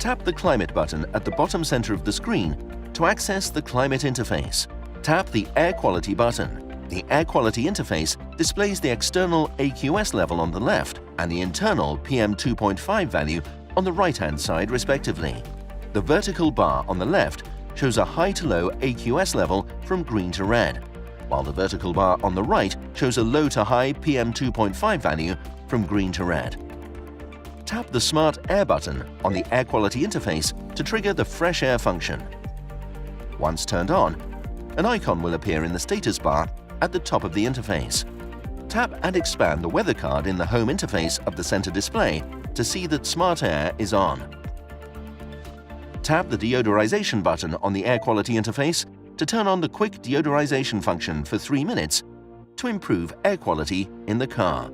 Tap the Climate button at the bottom center of the screen to access the Climate interface. Tap the Air Quality button. The Air Quality interface displays the external AQS level on the left and the internal PM2.5 value on the right-hand side respectively. The vertical bar on the left shows a high to low AQS level from green to red, while the vertical bar on the right shows a low to high PM2.5 value from green to red. Tap the Smart Air button on the Air Quality interface to trigger the Fresh Air function. Once turned on, an icon will appear in the status bar at the top of the interface. Tap and expand the weather card in the home interface of the center display to see that Smart Air is on. Tap the Deodorization button on the Air Quality interface to turn on the quick deodorization function for 3 minutes to improve air quality in the car.